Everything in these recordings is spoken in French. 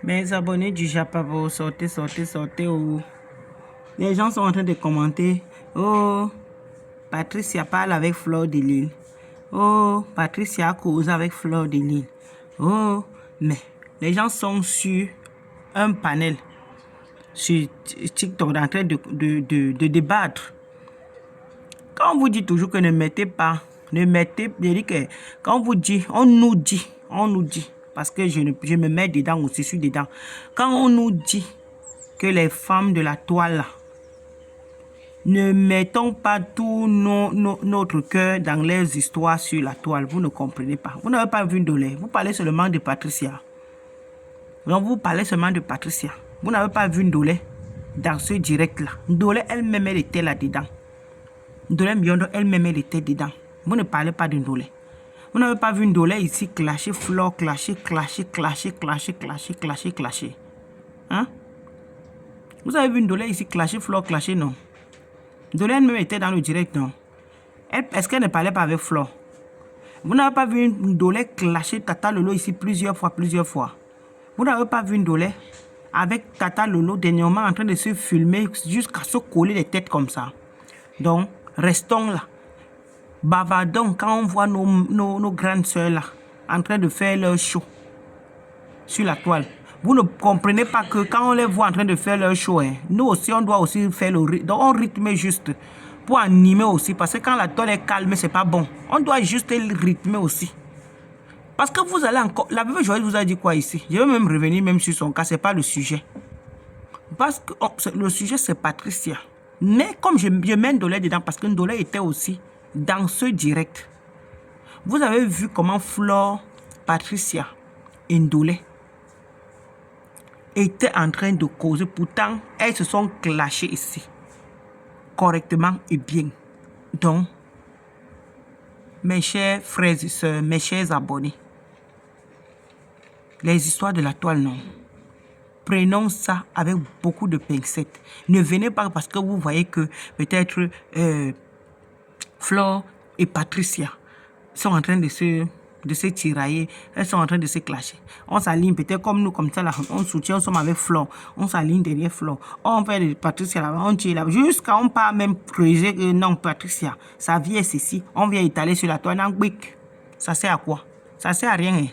Mes abonnés du Japabo, sortez, sortez, sortez. Oh. Les gens sont en train de commenter. Oh, Patricia parle avec Fleur de Lille. Oh, Patricia cause avec Fleur de Lille. Oh, mais les gens sont sur un panel sur TikTok en train de débattre. Quand on vous dit toujours que ne mettez pas, quand on vous dit, on nous dit, parce que je me mets dedans aussi, je suis dedans. Quand on nous dit que les femmes de la toile, là, ne mettons pas tout notre cœur dans les histoires sur la toile, vous ne comprenez pas. Vous n'avez pas vu Ndolé, vous parlez seulement de Patricia. Donc vous parlez seulement de Patricia. Vous n'avez pas vu Ndolé dans ce direct-là. Ndolé elle-même, elle était là-dedans. Ndolé Mbiondo, elle-même, elle était dedans. Vous ne parlez pas de Ndolé. Vous n'avez pas vu Ndolé ici clasher, Flore, clasher. Hein? Vous avez vu Ndolé ici clasher, Flore, clasher, non? Ndolé elle-même était dans le direct, non? Est-ce qu'elle ne parlait pas avec Flore? Vous n'avez pas vu Ndolé clasher Tata Lolo ici plusieurs fois? Vous n'avez pas vu Ndolé avec Tata Lolo dernièrement en train de se filmer jusqu'à se coller les têtes comme ça? Donc, restons là. Bavardons quand on voit nos grandes soeurs là en train de faire leur show sur la toile. Vous ne comprenez pas que quand on les voit en train de faire leur show, hein, nous aussi on doit aussi faire le rythme. Donc on rythme juste pour animer aussi. Parce que quand la toile est calme, c'est pas bon. On doit juste rythmer aussi. Parce que vous allez encore... La veuve Joël vous a dit quoi ici? Je vais même revenir même sur son cas, c'est pas le sujet. Parce que le sujet c'est Patricia. Mais comme je mets Ndolé dedans, parce que Ndolé était aussi dans ce direct. Vous avez vu comment Flore, Patricia et Ndolé étaient en train de causer. Pourtant, elles se sont clashées ici. Correctement et bien. Donc, mes chers frères et sœurs, mes chers abonnés, les histoires de la toile, non. Prenons ça avec beaucoup de pincettes. Ne venez pas parce que vous voyez que peut-être Flore et Patricia sont en train de se tirailler, elles sont en train de se clasher. On s'aligne peut-être comme nous, comme ça, là, on soutient, on sommes avec Flore, on s'aligne derrière Flore. On fait de Patricia là-bas, on tire là-bas, jusqu'à on part même creuser que non, Patricia, sa vie est ceci, on vient étaler sur la toile, non, quick. Ça sert à quoi? Ça sert à rien. Hein.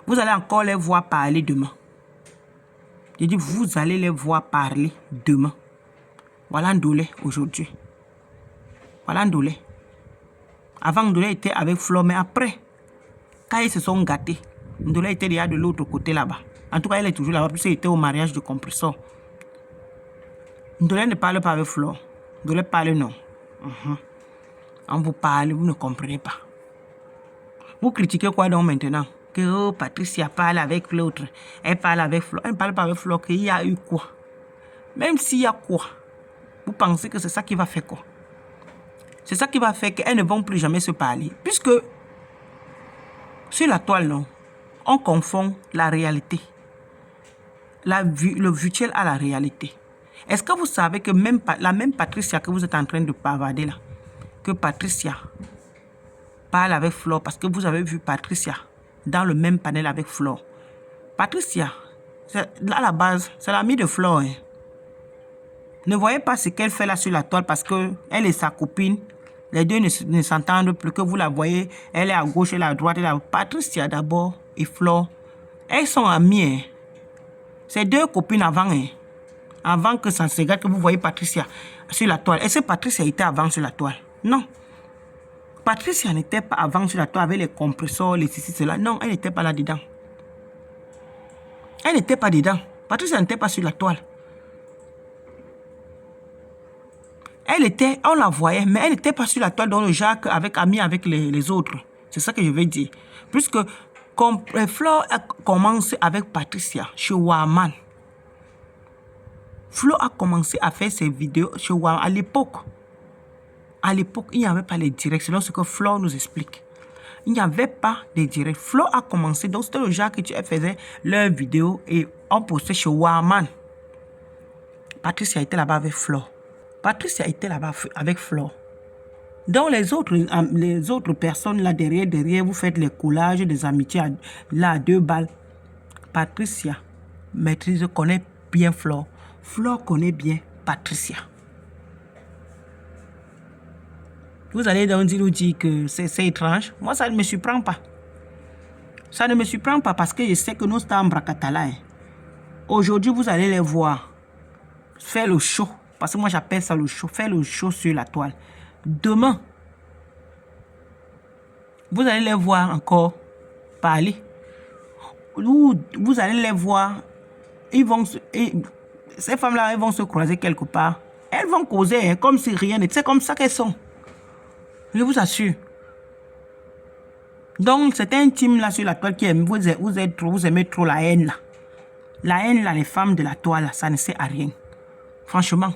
Vous allez encore les voir parler demain. Je dis, vous allez les voir parler demain. Voilà Ndolé aujourd'hui. Voilà Ndolé. Avant, Ndolé était avec Flore, mais après, quand ils se sont gâtés, Ndolé était déjà de l'autre côté là-bas. En tout cas, elle est toujours là-bas, puisqu'il était au mariage de compresseur. Ndolé ne parle pas avec Flore. Ndolé parle non. On vous parle, vous ne comprenez pas. Vous critiquez quoi donc maintenant? Que oh, Patricia parle avec l'autre. Elle parle avec Flore. Elle ne parle pas avec Flore, qu'il y a eu quoi? Même s'il y a quoi, vous pensez que c'est ça qui va faire quoi? C'est ça qui va faire qu'elles ne vont plus jamais se parler. Puisque sur la toile, non, on confond la réalité. Le virtuel à la réalité. Est-ce que vous savez que même la même Patricia que vous êtes en train de bavarder là, que Patricia parle avec Flore, parce que vous avez vu Patricia dans le même panel avec Flore. Patricia, à la base, c'est l'amie de Flore. Hein. Ne voyez pas ce qu'elle fait là sur la toile parce qu'elle et sa copine, les deux ne s'entendent plus, que vous la voyez, elle est à gauche, elle est à droite. Elle est à... Patricia d'abord et Flore, elles sont amies. Hein. C'est deux copines avant. Hein. Avant que ça se regarde, que vous voyez Patricia sur la toile. Est-ce que Patricia était avant sur la toile? Non. Patricia n'était pas avant sur la toile avec les compresseurs, les ceci, cela. Non, elle n'était pas là-dedans. Elle n'était pas dedans. Patricia n'était pas sur la toile. Elle était, on la voyait, mais elle n'était pas sur la toile dans le Jacques avec ami avec les autres. C'est ça que je veux dire. Puisque Flore a commencé avec Patricia chez Warman. Flore a commencé à faire ses vidéos chez Warman à l'époque. À l'époque, il n'y avait pas les directs. C'est ce que Flore nous explique. Il n'y avait pas de directs. Flore a commencé, donc c'était le Jacques qui faisait leurs vidéos et on postait chez Warman. Patricia était là-bas avec Flore. Patricia était là-bas avec Flore. Donc les autres personnes là derrière, vous faites les collages des amitiés là à 2 balles. Patricia maîtrise, connaît bien Flore. Flore connaît bien Patricia. Vous allez donc nous dire que c'est étrange. Moi, ça ne me surprend pas. Ça ne me surprend pas parce que je sais que nos stars Bracatala, aujourd'hui, vous allez les voir faire le show. Parce que moi, j'appelle ça le show. Faire le show sur la toile. Demain, vous allez les voir encore parler. Vous allez les voir. Ces femmes-là, elles vont se croiser quelque part. Elles vont causer hein, comme si rien n'était. C'est comme ça qu'elles sont. Je vous assure. Donc, c'est un team là sur la toile qui aime. Vous aimez trop la haine là. La haine là, les femmes de la toile là, ça ne sert à rien. Franchement.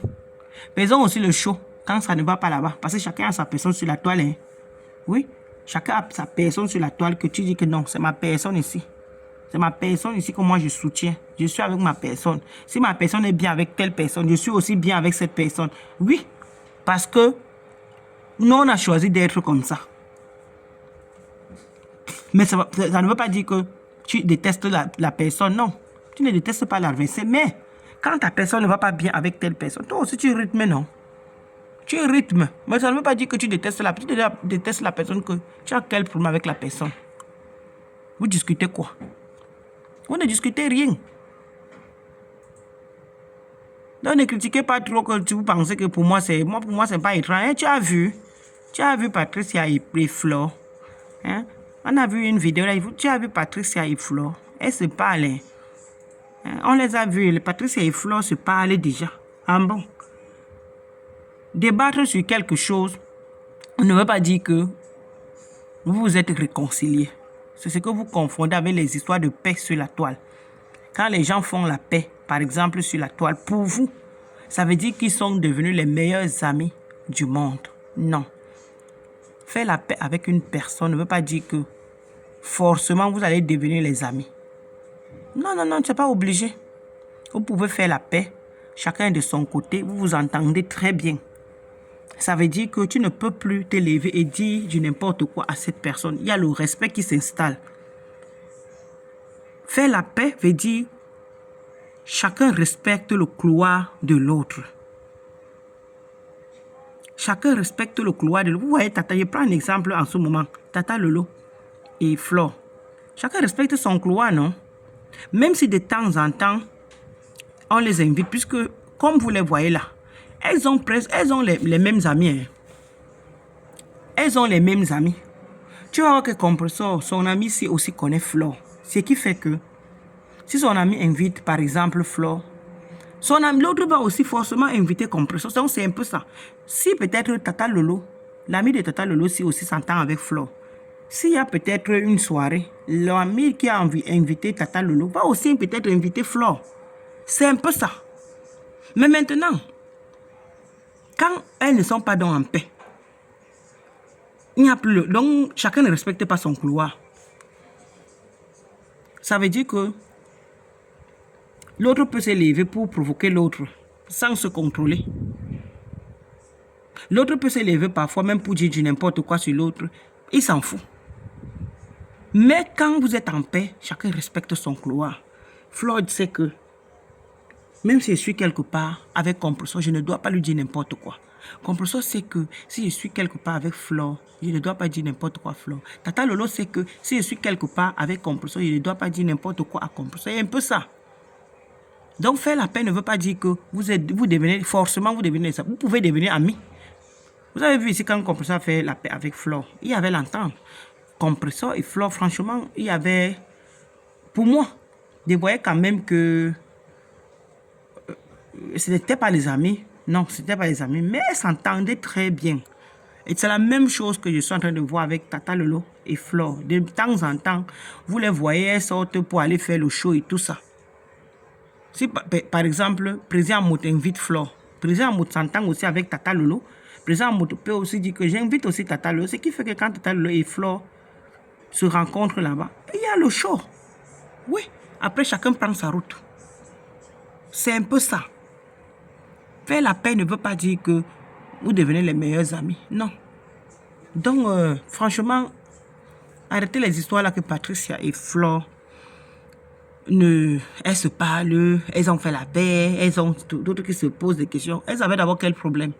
Faisons aussi le show quand ça ne va pas là-bas. Parce que chacun a sa personne sur la toile. Hein. Oui. Chacun a sa personne sur la toile que tu dis que non, c'est ma personne ici. C'est ma personne ici que moi je soutiens. Je suis avec ma personne. Si ma personne est bien avec telle personne, je suis aussi bien avec cette personne. Oui. Parce que nous, on a choisi d'être comme ça. Mais ça ne veut pas dire que tu détestes la personne. Non. Tu ne détestes pas l'adversaire. Mais quand ta personne ne va pas bien avec telle personne, toi aussi tu rythmes, non? Tu rythmes. Mais ça ne veut pas dire que tu détestes la personne, que tu as quel problème avec la personne. Vous discutez quoi? Vous ne discutez rien. Donc ne critiquez pas trop que vous pensez que pour moi, c'est pas étrange. Hein? Tu as vu Patricia et Flore. Hein? On a vu une vidéo là, tu as vu Patricia et Flore. Elles se parlent. Hein? On les a vus, Patricia et Flore se parlaient déjà. Ah bon? Débattre sur quelque chose ne veut pas dire que vous vous êtes réconciliés. C'est ce que vous confondez avec les histoires de paix sur la toile. Quand les gens font la paix, par exemple sur la toile, pour vous, ça veut dire qu'ils sont devenus les meilleurs amis du monde. Non. Faire la paix avec une personne ne veut pas dire que forcément vous allez devenir les amis. Non, non, non, c'est pas obligé. Vous pouvez faire la paix, chacun de son côté, vous vous entendez très bien. Ça veut dire que tu ne peux plus te lever et dire du n'importe quoi à cette personne. Il y a le respect qui s'installe. Faire la paix veut dire chacun respecte le couloir de l'autre. Chacun respecte le couloir de l'autre. Vous voyez, Tata, je prends un exemple en ce moment. Tata Lolo et Flore. Chacun respecte son couloir, non? Même si de temps en temps, on les invite, puisque, comme vous les voyez là, elles ont les mêmes amis. Hein. Elles ont les mêmes amis. Tu vois que Compressor, son ami aussi connaît Flore. Ce qui fait que, si son ami invite, par exemple, Flore, son ami, l'autre va aussi forcément inviter Compressor. Donc, c'est un peu ça. Si peut-être Tata Lolo, l'ami de Tata Lolo, si aussi s'entend avec Flore, s'il y a peut-être une soirée, l'ami qui a invité Tata Lolo va aussi peut-être inviter Flore. C'est un peu ça. Mais maintenant, quand elles ne sont pas dans en paix, il n'y a plus. Donc, chacun ne respecte pas son couloir. Ça veut dire que l'autre peut se lever pour provoquer l'autre sans se contrôler. L'autre peut se lever parfois même pour dire du n'importe quoi sur l'autre. Il s'en fout. Mais quand vous êtes en paix, chacun respecte son couloir. Floyd sait que même si je suis quelque part avec Compressor, je ne dois pas lui dire n'importe quoi. Compressor sait que si je suis quelque part avec Flore, je ne dois pas dire n'importe quoi à Flore. Tata Lolo sait que si je suis quelque part avec Compressor, je ne dois pas dire n'importe quoi à Compressor. C'est un peu ça. Donc faire la paix ne veut pas dire que vous devenez ça. Vous pouvez devenir amis. Vous avez vu ici quand Compressor a fait la paix avec Flore, il y avait l'entente. Compressor et Flore, franchement, il y avait, pour moi, je voyais quand même que ce n'était pas les amis. Non, ce n'était pas les amis, mais elles s'entendaient très bien. Et c'est la même chose que je suis en train de voir avec Tata Lolo et Flore. De temps en temps, vous les voyez, elles sortent pour aller faire le show et tout ça. Si par exemple, Président Mout invite Flore, Président Mout s'entend aussi avec Tata Lolo, Président Mout peut aussi dire que j'invite aussi Tata Lolo, ce qui fait que quand Tata Lolo et Flore se rencontrent là-bas, il y a le show. Oui, après chacun prend sa route. C'est un peu ça. Faire la paix ne veut pas dire que vous devenez les meilleurs amis. Non. Donc, franchement, arrêtez les histoires là que Patricia et Flore elles se parlent, elles ont fait la paix, elles ont d'autres qui se posent des questions. Elles avaient d'abord quel problème?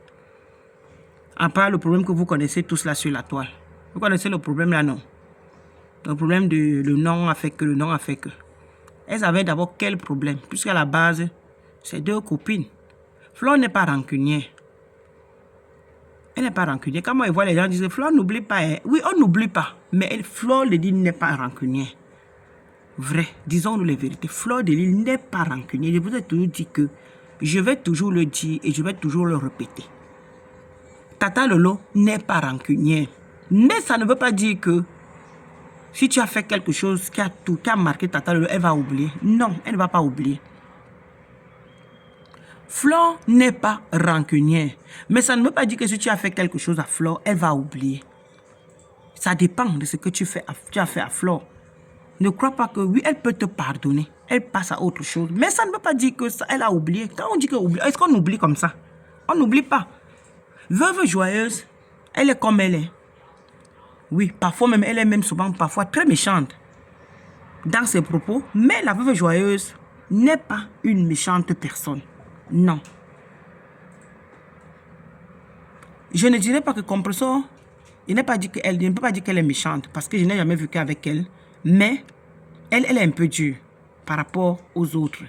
À part le problème que vous connaissez tous là sur la toile. Vous connaissez le problème là, non? Le problème de le non a fait que, le non a fait que. Elles avaient d'abord quel problème? Puisqu'à la base, c'est deux copines. Flore n'est pas rancunière. Elle n'est pas rancunière. Quand moi je vois les gens dire Flore n'oublie pas. Hein. Oui, on n'oublie pas. Mais Flore de Lille n'est pas rancunière. Vrai, disons-nous les vérités. Flore de Lille n'est pas rancunière. Je vous ai toujours dit que je vais toujours le dire et je vais toujours le répéter. Tata Lolo n'est pas rancunière. Mais ça ne veut pas dire que si tu as fait quelque chose qui a marqué Tata Lolo, elle va oublier. Non, elle ne va pas oublier. Flore n'est pas rancunière. Mais ça ne veut pas dire que si tu as fait quelque chose à Flore, elle va oublier. Ça dépend de ce que tu as fait à Flore. Ne crois pas que oui, elle peut te pardonner. Elle passe à autre chose. Mais ça ne veut pas dire que ça, elle a oublié. Quand on dit qu'elle oublie, est-ce qu'on oublie comme ça? On n'oublie pas. Veuve joyeuse, elle est comme elle est. Oui, parfois même, elle est même souvent parfois très méchante dans ses propos. Mais la veuve joyeuse n'est pas une méchante personne. Non. Je ne dirais pas que Compressor, je ne peux pas dire qu'elle est méchante parce que je n'ai jamais vu qu'avec elle. Mais elle est un peu dure par rapport aux autres.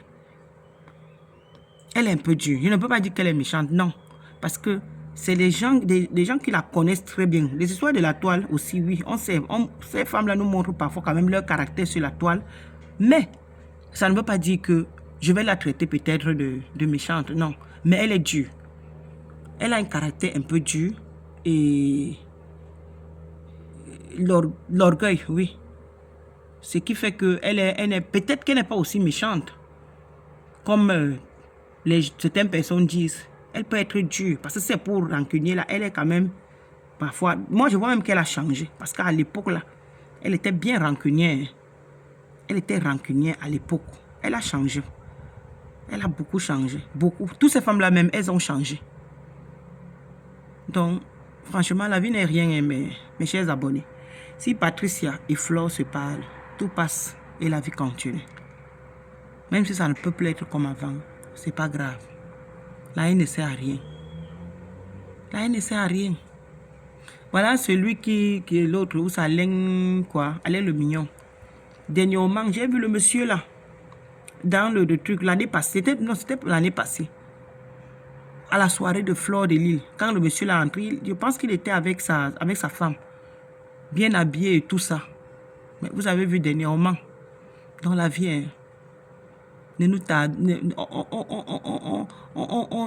Elle est un peu dure. Je ne peux pas dire qu'elle est méchante, non. Parce que c'est des gens qui la connaissent très bien. Les histoires de la toile aussi, oui. Ces femmes-là nous montrent parfois quand même leur caractère sur la toile. Mais ça ne veut pas dire que je vais la traiter peut-être de méchante, non. Mais elle est dure. Elle a un caractère un peu dur. Et l'orgueil, oui. Ce qui fait que peut-être qu'elle n'est pas aussi méchante. Comme certaines personnes disent. Elle peut être dure. Parce que c'est pour rancunier là. Elle est quand même parfois. Moi je vois même qu'elle a changé. Parce qu'à l'époque là, elle était bien rancunière. Elle était rancunière à l'époque. Elle a changé. Elle a beaucoup changé. Beaucoup. Toutes ces femmes là même, elles ont changé. Donc, franchement, la vie n'est rien, hein, mes chers abonnés. Si Patricia et Flore se parlent, tout passe et la vie continue. Même si ça ne peut plus être comme avant, c'est pas grave. La haine ne sert à rien. La haine ne sert à rien. Voilà celui qui est l'autre, où ça Alain, quoi, Alain le mignon. Dernièrement, j'ai vu le monsieur là, dans le truc, l'année passée, c'était l'année passée. À la soirée de Flore de Lille, quand le monsieur l'a entré, je pense qu'il était avec sa femme, bien habillé et tout ça. Mais vous avez vu dernièrement, dans la vie, hein,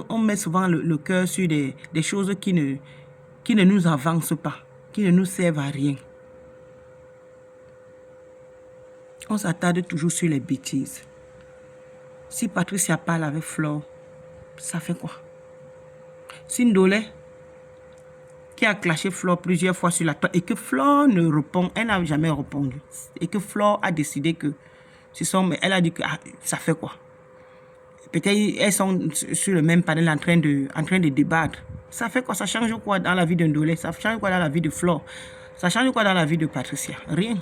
on met souvent le cœur sur des choses qui ne nous avancent pas, qui ne nous servent à rien. On s'attarde toujours sur les bêtises. Si Patricia parle avec Flore, ça fait quoi? Si Ndolé, qui a clashé Flore plusieurs fois sur la toile, et que Flore ne répond, elle n'a jamais répondu. Et que Flore a décidé que, elle a dit que ça fait quoi? Peut-être elles sont sur le même panel en train de débattre. Ça fait quoi? Ça change quoi dans la vie de Ndolé? Ça change quoi dans la vie de Flore? Ça change quoi dans la vie de Patricia? Rien.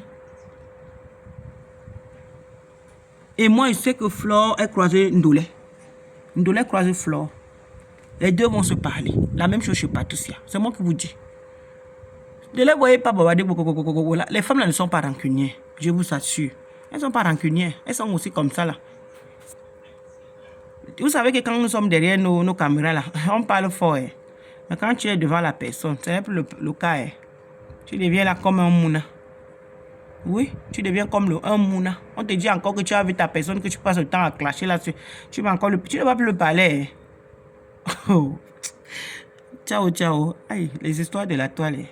Et moi, je sais que Flore a croisé Ndolé. Ndolé a croisé Flore. Les deux vont se parler. La même chose chez Patricia. C'est moi qui vous dis. Ne les voyez pas bavarder. Les femmes là ne sont pas rancunières. Je vous assure. Elles ne sont pas rancunières. Elles sont aussi comme ça là. Vous savez que quand nous sommes derrière nos caméras là, on parle fort. Hein. Mais quand tu es devant la personne, ce n'est plus le cas. Hein. Tu deviens là comme un mouna. Oui, tu deviens comme un mouna. On te dit encore que tu as vu ta personne, que tu passes le temps à clasher là-dessus. Tu ne vas plus le parler. Hein. Oh. Ciao, ciao. Aïe, les histoires de la toile.